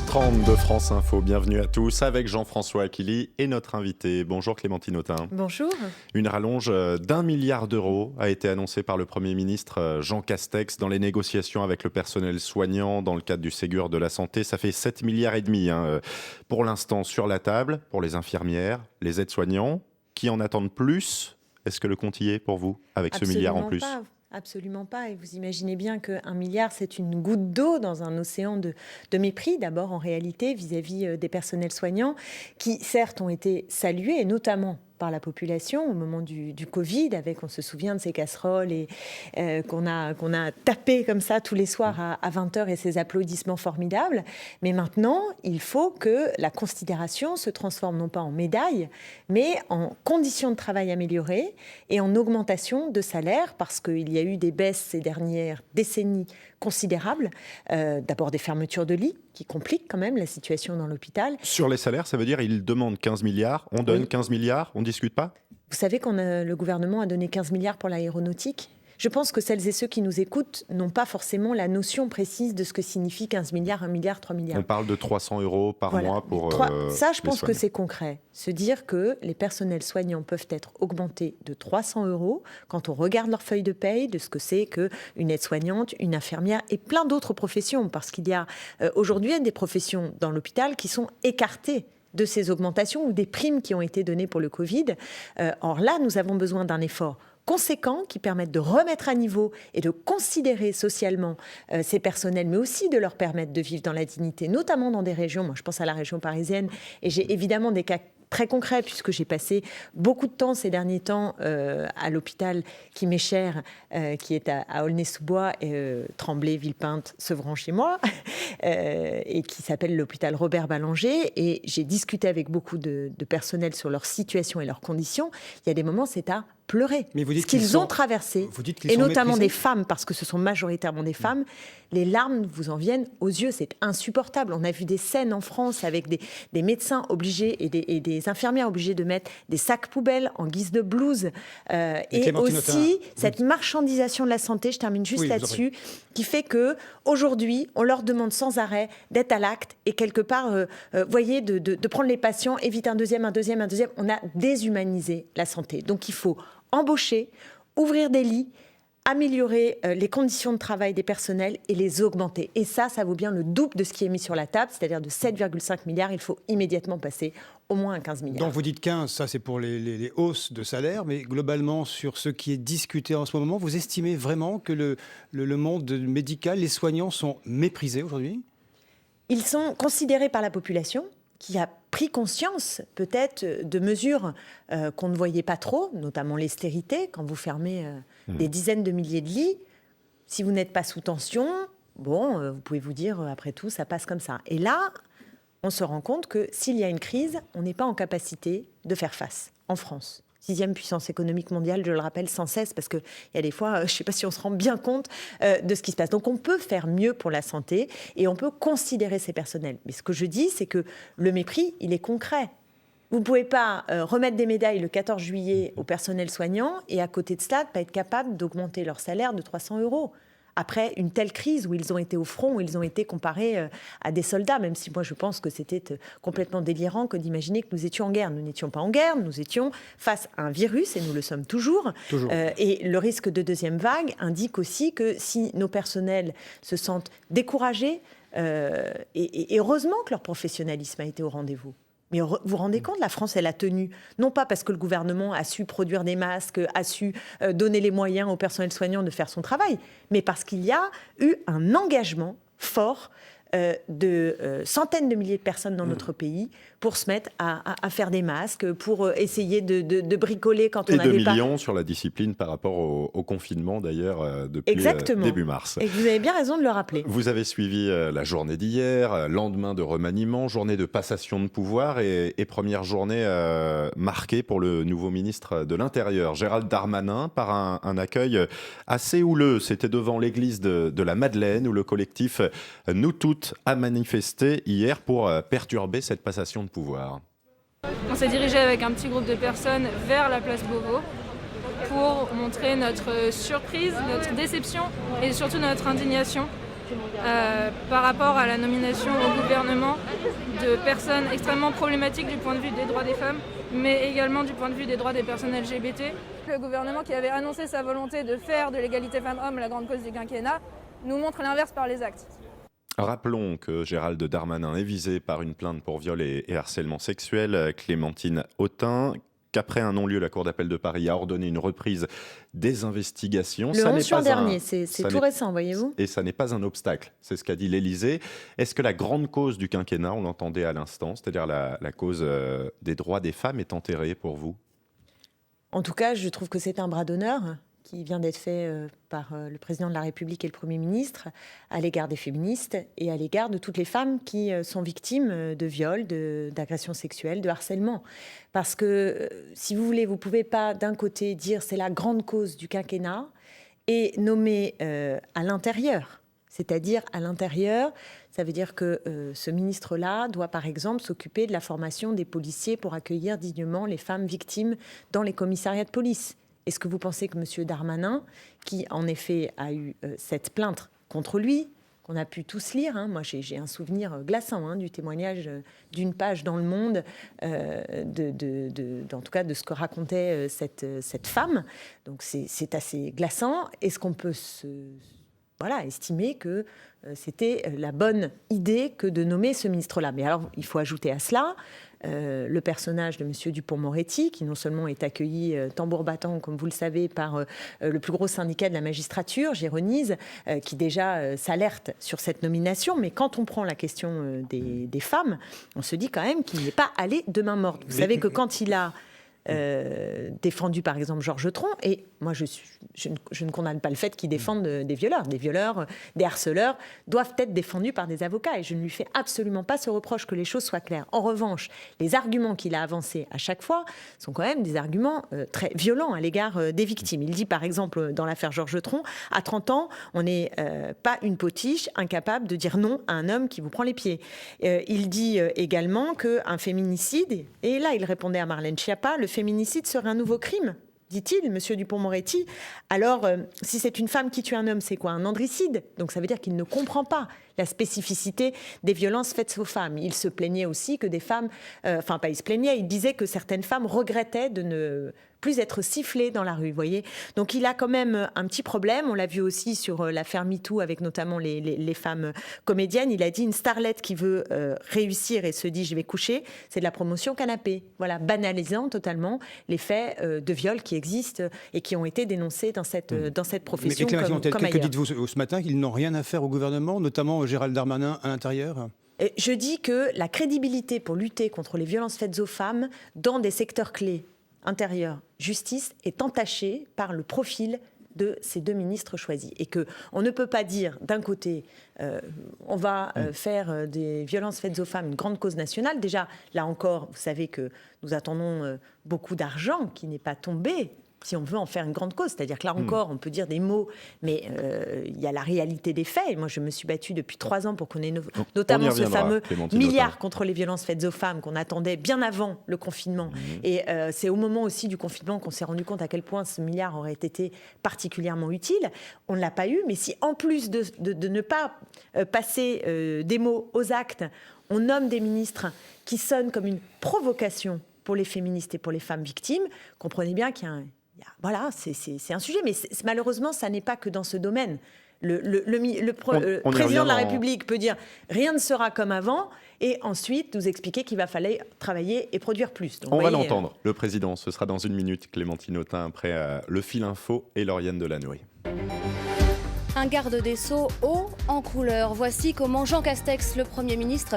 8h30 de France Info, bienvenue à tous avec Jean-François Aquili et notre invité. Bonjour Clémentine Autain. Bonjour. Une rallonge d'1 milliard d'euros a été annoncée par le Premier ministre Jean Castex dans les négociations avec le personnel soignant dans le cadre du Ségur de la Santé. Ça fait 7,5 milliards pour l'instant sur la table pour les infirmières, les aides-soignants qui en attendent plus. Est-ce que le compte y est pour vous avec ce milliard en plus ? Absolument pas. Et vous imaginez bien qu'un milliard, c'est une goutte d'eau dans un océan de mépris, d'abord en réalité, vis-à-vis des personnels soignants, qui certes ont été salués, et notamment par la population au moment du Covid, avec, on se souvient de ces casseroles et qu'on a tapé comme ça tous les soirs à 20h et ces applaudissements formidables. Mais maintenant, il faut que la considération se transforme non pas en médaille, mais en conditions de travail améliorées et en augmentation de salaire, parce qu'il y a eu des baisses ces dernières décennies considérables. D'abord des fermetures de lits qui compliquent quand même la situation dans l'hôpital. Sur les salaires, ça veut dire qu'ils demandent 15 milliards, on donne 15 milliards, on ne discute pas ? Vous savez le gouvernement a donné 15 milliards pour l'aéronautique ? Je pense que celles et ceux qui nous écoutent n'ont pas forcément la notion précise de ce que signifie 15 milliards, 1 milliard, 3 milliards. On parle de 300 € par mois pour ça, je pense les que c'est concret. Se dire que les personnels soignants peuvent être augmentés de 300 € quand on regarde leur feuille de paye, de ce que c'est qu'une aide-soignante, une infirmière et plein d'autres professions. Parce qu'il y a aujourd'hui des professions dans l'hôpital qui sont écartées de ces augmentations ou des primes qui ont été données pour le Covid. Or là, nous avons besoin d'un effort conséquents qui permettent de remettre à niveau et de considérer socialement ces personnels, mais aussi de leur permettre de vivre dans la dignité, notamment dans des régions, moi je pense à la région parisienne, et j'ai évidemment des cas très concret, puisque j'ai passé beaucoup de temps ces derniers temps à l'hôpital qui m'est cher, qui est à Aulnay-sous-Bois, Tremblay, Villepinte, Sevran chez moi, et qui s'appelle l'hôpital Robert Ballanger. Et j'ai discuté avec beaucoup de personnel sur leur situation et leurs conditions. Il y a des moments, c'est à pleurer. Mais vous dites ce qu'ils ont traversé, et notamment des femmes, parce que ce sont majoritairement des femmes, les larmes vous en viennent aux yeux, c'est insupportable. On a vu des scènes en France avec des médecins obligés et des infirmières obligées de mettre des sacs poubelles en guise de blouse. Et aussi cette marchandisation de la santé, je termine juste là-dessus, qui fait qu'aujourd'hui, on leur demande sans arrêt d'être à l'acte et quelque part, voyez, de prendre les patients, éviter un deuxième. On a déshumanisé la santé. Donc il faut embaucher, ouvrir des lits, améliorer les conditions de travail des personnels et les augmenter. Et ça vaut bien le double de ce qui est mis sur la table, c'est-à-dire de 7,5 milliards. Il faut immédiatement passer au moins à 15 milliards. Donc vous dites 15, ça c'est pour les hausses de salaire, mais globalement sur ce qui est discuté en ce moment, vous estimez vraiment que le monde médical, les soignants sont méprisés aujourd'hui ? Ils sont considérés par la population, qui a pris conscience peut-être de mesures qu'on ne voyait pas trop, notamment l'austérité, quand vous fermez des dizaines de milliers de lits. Si vous n'êtes pas sous tension, vous pouvez vous dire, après tout, ça passe comme ça. Et là, on se rend compte que s'il y a une crise, on n'est pas en capacité de faire face en France. 6e puissance économique mondiale, je le rappelle sans cesse, parce qu'il y a des fois, je ne sais pas si on se rend bien compte de ce qui se passe. Donc on peut faire mieux pour la santé et on peut considérer ces personnels. Mais ce que je dis, c'est que le mépris, il est concret. Vous ne pouvez pas remettre des médailles le 14 juillet au personnel soignant et à côté de cela, ne pas être capable d'augmenter leur salaire de 300 €. Après une telle crise où ils ont été au front, où ils ont été comparés à des soldats, même si moi je pense que c'était complètement délirant que d'imaginer que nous étions en guerre. Nous n'étions pas en guerre, nous étions face à un virus, et nous le sommes toujours. Et le risque de deuxième vague indique aussi que si nos personnels se sentent découragés, et heureusement que leur professionnalisme a été au rendez-vous. Mais vous vous rendez compte, la France, elle a tenu, non pas parce que le gouvernement a su produire des masques, a su donner les moyens au personnel soignant de faire son travail, mais parce qu'il y a eu un engagement fort de centaines de milliers de personnes dans notre pays pour se mettre à faire des masques, pour essayer de bricoler quand on n'avait pas... Et 2 millions sur la discipline par rapport au confinement d'ailleurs depuis début mars. Et vous avez bien raison de le rappeler. Vous avez suivi la journée d'hier, lendemain de remaniement, journée de passation de pouvoir et première journée marquée pour le nouveau ministre de l'Intérieur, Gérald Darmanin, par un accueil assez houleux. C'était devant l'église de la Madeleine où le collectif Nous Toutes a manifesté hier pour perturber cette passation de pouvoir. On s'est dirigé avec un petit groupe de personnes vers la place Beauvau pour montrer notre surprise, notre déception et surtout notre indignation par rapport à la nomination au gouvernement de personnes extrêmement problématiques du point de vue des droits des femmes, mais également du point de vue des droits des personnes LGBT. Le gouvernement qui avait annoncé sa volonté de faire de l'égalité femmes-hommes la grande cause du quinquennat nous montre l'inverse par les actes. Rappelons que Gérald Darmanin est visé par une plainte pour viol et harcèlement sexuel. Clémentine Autain, qu'après un non-lieu, la Cour d'appel de Paris a ordonné une reprise des investigations. Le 11 juin dernier, c'est tout récent, voyez-vous. Et ça n'est pas un obstacle, c'est ce qu'a dit l'Élysée. Est-ce que la grande cause du quinquennat, on l'entendait à l'instant, c'est-à-dire la cause des droits des femmes, est enterrée pour vous ? En tout cas, je trouve que c'est un bras d'honneur qui vient d'être fait par le président de la République et le Premier ministre à l'égard des féministes et à l'égard de toutes les femmes qui sont victimes de viols, d'agressions sexuelles, de harcèlement. Parce que, si vous voulez, vous ne pouvez pas d'un côté dire c'est la grande cause du quinquennat et nommer à l'intérieur. C'est-à-dire à l'intérieur, ça veut dire que ce ministre-là doit par exemple s'occuper de la formation des policiers pour accueillir dignement les femmes victimes dans les commissariats de police. Est-ce que vous pensez que M. Darmanin, qui en effet a eu cette plainte contre lui, qu'on a pu tous lire, moi j'ai un souvenir glaçant du témoignage d'une page dans Le Monde, en tout cas de ce que racontait cette femme, donc c'est assez glaçant. Est-ce qu'on peut estimer que c'était la bonne idée que de nommer ce ministre-là? Mais alors, il faut ajouter à cela le personnage de M. Dupond-Moretti, qui non seulement est accueilli tambour battant, comme vous le savez, par le plus gros syndicat de la magistrature, Géronise, qui déjà s'alerte sur cette nomination. Mais quand on prend la question des femmes, on se dit quand même qu'il n'est pas allé de main morte. Vous savez que quand il a défendu par exemple Georges Tron, et moi je ne condamne pas le fait qu'il défende des violeurs, des harceleurs doivent être défendus par des avocats et je ne lui fais absolument pas ce reproche, que les choses soient claires. En revanche, les arguments qu'il a avancés à chaque fois sont quand même des arguments très violents à l'égard des victimes. Il dit par exemple dans l'affaire Georges Tron, à 30 ans, on n'est pas une potiche incapable de dire non à un homme qui vous prend les pieds. Il dit également qu'un féminicide, et là il répondait à Marlène Schiappa, le féminicide serait un nouveau crime, dit-il, monsieur Dupond-Moretti. Alors, si c'est une femme qui tue un homme, c'est quoi? Un andricide? Donc ça veut dire qu'il ne comprend pas la spécificité des violences faites aux femmes. Il se plaignait aussi que des femmes... il se plaignait, il disait que certaines femmes regrettaient de ne plus être sifflées dans la rue, vous voyez. Donc il a quand même un petit problème. On l'a vu aussi sur l'affaire MeToo, avec notamment les femmes comédiennes. Il a dit une starlette qui veut réussir et se dit je vais coucher, c'est de la promotion canapé. Voilà, banalisant totalement les faits de viol qui existent et qui ont été dénoncés dans cette profession. Mais comme ailleurs. Que dites-vous ce matin, qu'ils n'ont rien à faire au gouvernement, notamment Gérald Darmanin à l'intérieur? Je dis que la crédibilité pour lutter contre les violences faites aux femmes dans des secteurs clés, intérieur, justice, est entachée par le profil de ces deux ministres choisis. Et qu'on ne peut pas dire, d'un côté, on va faire des violences faites aux femmes une grande cause nationale. Déjà, là encore, vous savez que nous attendons beaucoup d'argent qui n'est pas tombé, si on veut en faire une grande cause. C'est-à-dire que là encore, on peut dire des mots, mais il y a la réalité des faits. Et moi, je me suis battue depuis 3 ans pour qu'on ait notamment ce fameux milliard contre les violences faites aux femmes qu'on attendait bien avant le confinement. Et c'est au moment aussi du confinement qu'on s'est rendu compte à quel point ce milliard aurait été particulièrement utile. On ne l'a pas eu, mais si en plus de ne pas passer des mots aux actes, on nomme des ministres qui sonnent comme une provocation pour les féministes et pour les femmes victimes, comprenez bien qu'il y a voilà, c'est un sujet, mais malheureusement, ça n'est pas que dans ce domaine. Le président de la République peut dire « rien ne sera comme avant » et ensuite nous expliquer qu'il va falloir travailler et produire plus. Donc, on va l'entendre, le président. Ce sera dans 1 minute, Clémentine Autain, après le fil info et Lauriane Delanoë. Un garde des Sceaux haut en couleur. Voici comment Jean Castex, le Premier ministre,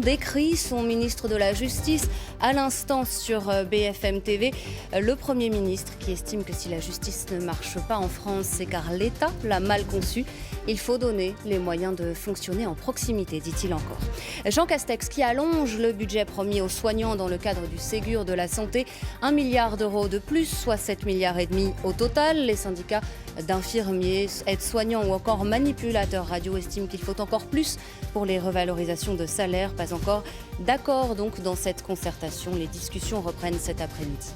décrit son ministre de la Justice à l'instant sur BFM TV. Le Premier ministre qui estime que si la justice ne marche pas en France, c'est car l'État l'a mal conçue. Il faut donner les moyens de fonctionner en proximité, dit-il encore. Jean Castex qui allonge le budget promis aux soignants dans le cadre du Ségur de la santé. 1 milliard d'euros de plus, soit 7,5 milliards au total. Les syndicats d'infirmiers, aides-soignants ou encore manipulateurs radio estiment qu'il faut encore plus pour les revalorisations de salaire. Pas encore d'accord donc dans cette concertation. Les discussions reprennent cet après-midi.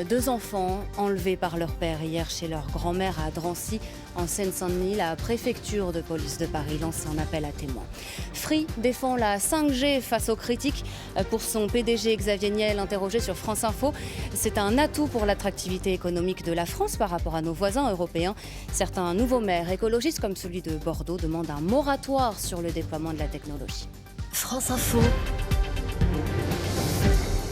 2 enfants enlevés par leur père hier chez leur grand-mère à Drancy, en Seine-Saint-Denis. La préfecture de police de Paris lance un appel à témoins. Free défend la 5G face aux critiques. Pour son PDG Xavier Niel, interrogé sur France Info, c'est un atout pour l'attractivité économique de la France par rapport à nos voisins européens. Certains nouveaux maires écologistes, comme celui de Bordeaux, demandent un moratoire sur le déploiement de la technologie. France Info.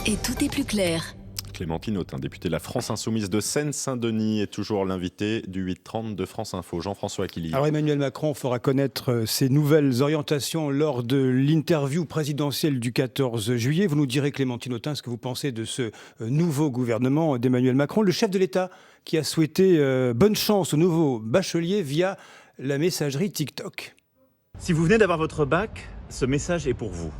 Et tout est plus clair. Clémentine Autain, députée de la France Insoumise de Seine-Saint-Denis, est toujours l'invité du 8h30 de France Info. Jean-François Aquili. Alors Emmanuel Macron fera connaître ses nouvelles orientations lors de l'interview présidentielle du 14 juillet. Vous nous direz, Clémentine Autain, ce que vous pensez de ce nouveau gouvernement d'Emmanuel Macron. Le chef de l'État qui a souhaité bonne chance au nouveau bachelier via la messagerie TikTok. Si vous venez d'avoir votre bac, ce message est pour vous.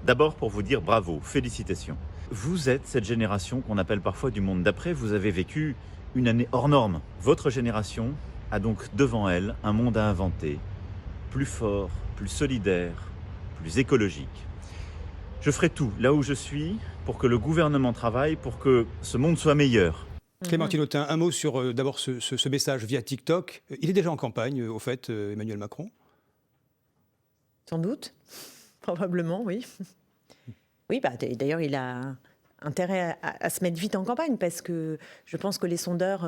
D'abord pour vous dire bravo, félicitations. Vous êtes cette génération qu'on appelle parfois du monde d'après. Vous avez vécu une année hors norme. Votre génération a donc devant elle un monde à inventer, plus fort, plus solidaire, plus écologique. Je ferai tout, là où je suis, pour que le gouvernement travaille, pour que ce monde soit meilleur. Clémentine Autain, un mot sur d'abord ce message via TikTok. Il est déjà en campagne, au fait, Emmanuel Macron ? Sans doute, probablement, oui. Oui, d'ailleurs, il a intérêt à se mettre vite en campagne parce que je pense que les sondeurs,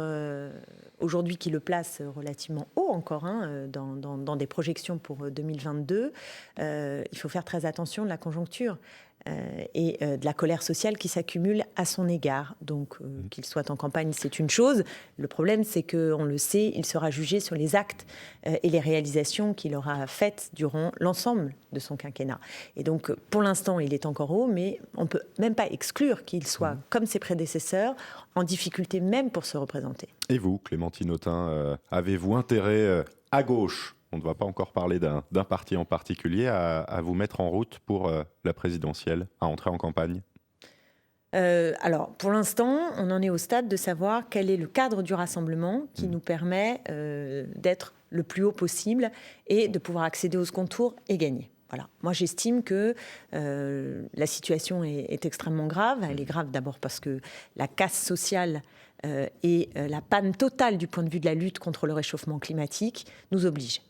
aujourd'hui, qui le placent relativement haut encore, dans des projections pour 2022, il faut faire très attention de la conjoncture et de la colère sociale qui s'accumule à son égard. Donc, qu'il soit en campagne, c'est une chose. Le problème, c'est qu'on le sait, il sera jugé sur les actes et les réalisations qu'il aura faites durant l'ensemble de son quinquennat. Et donc, pour l'instant, il est encore haut, mais on ne peut même pas exclure qu'il soit, comme ses prédécesseurs, en difficulté même pour se représenter. Et vous, Clémentine Autain, avez-vous intérêt à gauche, on ne va pas encore parler d'un parti en particulier, à vous mettre en route pour la présidentielle, à entrer en campagne ? Alors, pour l'instant, on en est au stade de savoir quel est le cadre du rassemblement qui nous permet d'être le plus haut possible et de pouvoir accéder au second tour et gagner. Voilà. Moi, j'estime que la situation est extrêmement grave. Elle est grave d'abord parce que la casse sociale et la panne totale du point de vue de la lutte contre le réchauffement climatique nous oblige.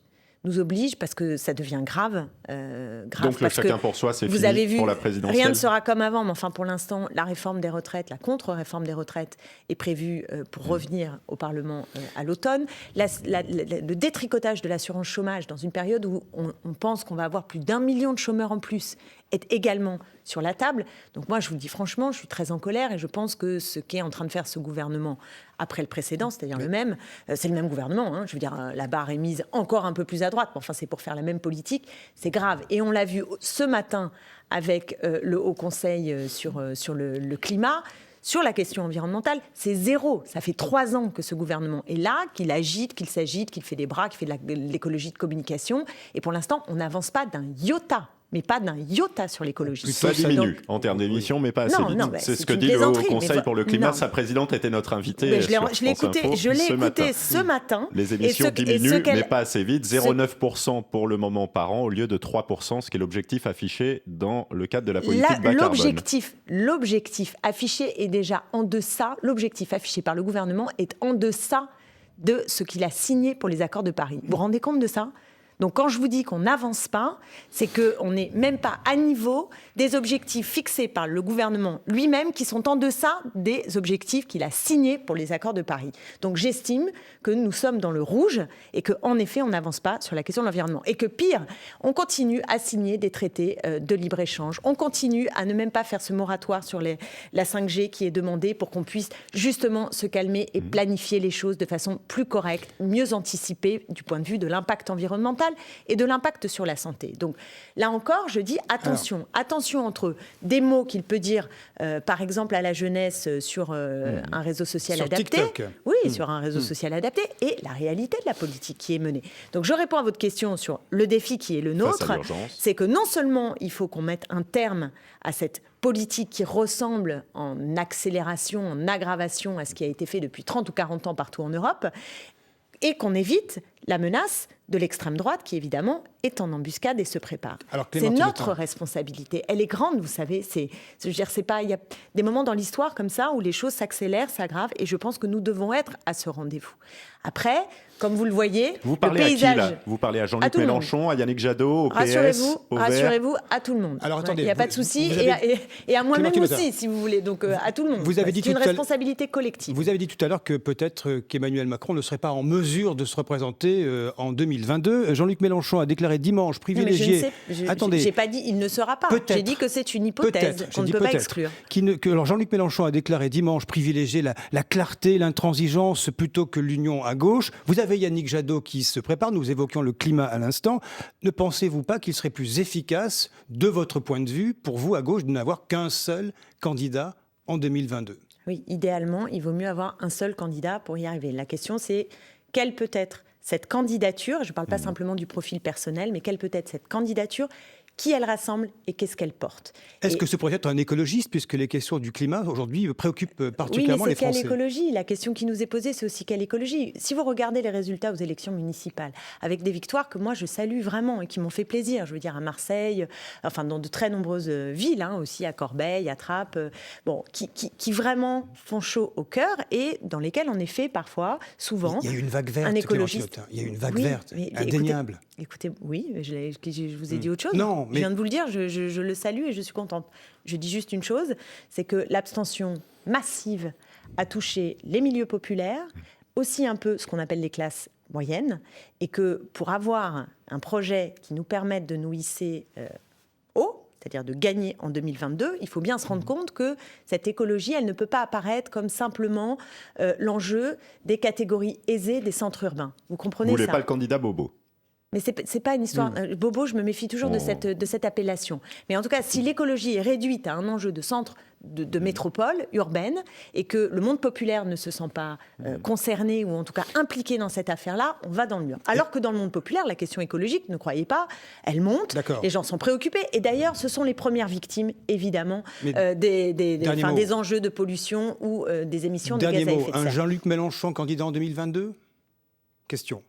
Nous oblige parce que ça devient grave. Donc le chacun pour soi, c'est fini pour la présidentielle. Rien ne sera comme avant, mais enfin pour l'instant, la réforme des retraites, la contre-réforme des retraites est prévue pour revenir au Parlement à l'automne. Le détricotage de l'assurance chômage dans une période où on pense qu'on va avoir plus d'1 million de chômeurs en plus est également sur la table. Donc moi, je vous le dis franchement, je suis très en colère et je pense que ce qu'est en train de faire ce gouvernement après le précédent, c'est-à-dire le même, c'est le même gouvernement. Je veux dire, la barre est mise encore un peu plus à droite, mais enfin, c'est pour faire la même politique. C'est grave. Et on l'a vu ce matin avec le Haut Conseil sur le climat. Sur la question environnementale, c'est zéro. Ça fait 3 ans que ce gouvernement est là, qu'il agite, qu'il s'agite, qu'il fait des bras, qu'il fait de l'écologie de communication. Et pour l'instant, on n'avance pas d'un iota. Mais pas d'un iota sur l'écologie. Ça diminue en termes d'émissions, mais pas assez vite. C'est ce que dit le Haut Conseil pour le climat. Sa présidente était notre invitée. Je l'ai écouté ce matin. Les émissions diminuent, mais pas assez vite. 0,9% pour le moment par an, au lieu de 3%, ce qui est l'objectif affiché dans le cadre de la politique bas carbone. L'objectif affiché est déjà en deçà. L'objectif affiché par le gouvernement est en deçà de ce qu'il a signé pour les accords de Paris. Vous vous rendez compte de ça ? Donc quand je vous dis qu'on n'avance pas, c'est qu'on n'est même pas à niveau des objectifs fixés par le gouvernement lui-même qui sont en deçà des objectifs qu'il a signés pour les accords de Paris. Donc j'estime que nous sommes dans le rouge et qu'en effet on n'avance pas sur la question de l'environnement. Et que pire, on continue à signer des traités de libre-échange. On continue à ne même pas faire ce moratoire sur la 5G qui est demandé pour qu'on puisse justement se calmer et planifier les choses de façon plus correcte, mieux anticipée du point de vue de l'impact environnemental et de l'impact sur la santé. Donc là encore, je dis attention entre des mots qu'il peut dire, par exemple à la jeunesse sur un réseau social sur adapté, TikTok. Sur un réseau social adapté, et la réalité de la politique qui est menée. Donc je réponds à votre question sur le défi qui est le nôtre, c'est que non seulement il faut qu'on mette un terme à cette politique qui ressemble en accélération, en aggravation à ce qui a été fait depuis 30 ou 40 ans partout en Europe, et qu'on évite la menace de l'extrême droite qui, évidemment, est en embuscade et se prépare. Alors, c'est notre responsabilité. Elle est grande, vous savez. Je veux dire, il y a des moments dans l'histoire comme ça où les choses s'accélèrent, s'aggravent, et je pense que nous devons être à ce rendez-vous. Après, comme vous le voyez, vous parlez le paysage... à qui, là ? Vous parlez à Jean-Luc Mélenchon, à Yannick Jadot, au PS, au Vert ? Rassurez-vous, à tout le monde. Alors, attendez, il n'y a pas de souci, et à moi-même aussi, si vous voulez. Donc, à tout le monde. C'est une responsabilité collective. Vous avez dit tout à l'heure que peut-être qu'Emmanuel Macron ne serait pas en mesure de se représenter en 2022. Jean-Luc Mélenchon a déclaré dimanche privilégier... Attendez, j'ai pas dit il ne sera pas. J'ai dit que c'est une hypothèse qu'on ne peut pas exclure. Alors Jean-Luc Mélenchon a déclaré dimanche privilégier la clarté, l'intransigeance plutôt que l'union à gauche. Vous avez Yannick Jadot qui se prépare. Nous évoquions le climat à l'instant. Ne pensez-vous pas qu'il serait plus efficace, de votre point de vue, pour vous à gauche, de n'avoir qu'un seul candidat en 2022 ? Oui, idéalement, il vaut mieux avoir un seul candidat pour y arriver. La question, c'est quelle peut être cette candidature, je ne parle pas simplement du profil personnel, mais quelle peut être cette candidature, qui elle rassemble et qu'est-ce qu'elle porte. Est-ce que ce pourrait être un écologiste, puisque les questions du climat, aujourd'hui, préoccupent particulièrement les Français ? Oui, mais c'est quelle écologie ? La question qui nous est posée, c'est aussi quelle écologie ? Si vous regardez les résultats aux élections municipales, avec des victoires que moi je salue vraiment et qui m'ont fait plaisir, je veux dire à Marseille, enfin dans de très nombreuses villes, aussi à Corbeil, à Trappes, qui vraiment font chaud au cœur et dans lesquelles, en effet, parfois, souvent, il y a eu une vague verte, un écologiste... Il y a eu une vague verte, indéniable. Écoutez, oui, je vous ai dit autre chose. Non, mais... Je viens de vous le dire, je le salue et je suis contente. Je dis juste une chose, c'est que l'abstention massive a touché les milieux populaires, aussi un peu ce qu'on appelle les classes moyennes, et que pour avoir un projet qui nous permette de nous hisser haut, c'est-à-dire de gagner en 2022, il faut bien se rendre compte que cette écologie, elle ne peut pas apparaître comme simplement l'enjeu des catégories aisées des centres urbains. Vous comprenez ça ? Vous ne voulez pas le candidat Bobo ? Mais c'est pas une histoire... Bobo, je me méfie toujours de cette appellation. Mais en tout cas, si l'écologie est réduite à un enjeu de centre de métropole urbaine et que le monde populaire ne se sent pas concerné ou en tout cas impliqué dans cette affaire-là, on va dans le mur. Alors que dans le monde populaire, la question écologique, ne croyez pas, elle monte, les gens sont préoccupés. Et d'ailleurs, ce sont les premières victimes, évidemment, des enjeux de pollution ou des émissions de gaz à effet de serre. Un Jean-Luc Mélenchon candidat en 2022 ? Question.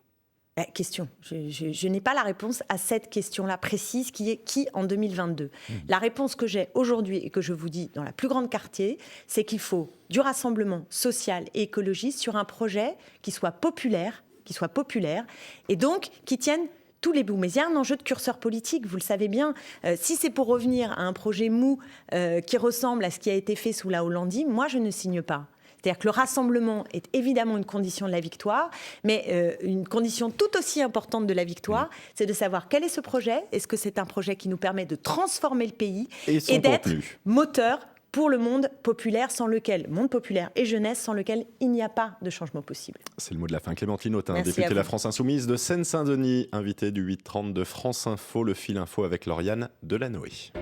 Question. Je n'ai pas la réponse à cette question-là précise qui est qui en 2022. La réponse que j'ai aujourd'hui et que je vous dis dans la plus grande quartier, c'est qu'il faut du rassemblement social et écologiste sur un projet qui soit populaire et donc qui tienne tous les bouts. Mais il y a un enjeu de curseur politique, vous le savez bien. Si c'est pour revenir à un projet mou qui ressemble à ce qui a été fait sous la Hollandie, moi je ne signe pas. C'est-à-dire que le rassemblement est évidemment une condition de la victoire, mais une condition tout aussi importante de la victoire, c'est de savoir quel est ce projet. Est-ce que c'est un projet qui nous permet de transformer le pays et d'être moteur pour le monde populaire, monde populaire et jeunesse, sans lequel il n'y a pas de changement possible. C'est le mot de la fin. Clémentine Autain, députée de la France Insoumise de Seine-Saint-Denis, invitée du 8h30 de France Info, le fil info avec Lauriane Delanoë.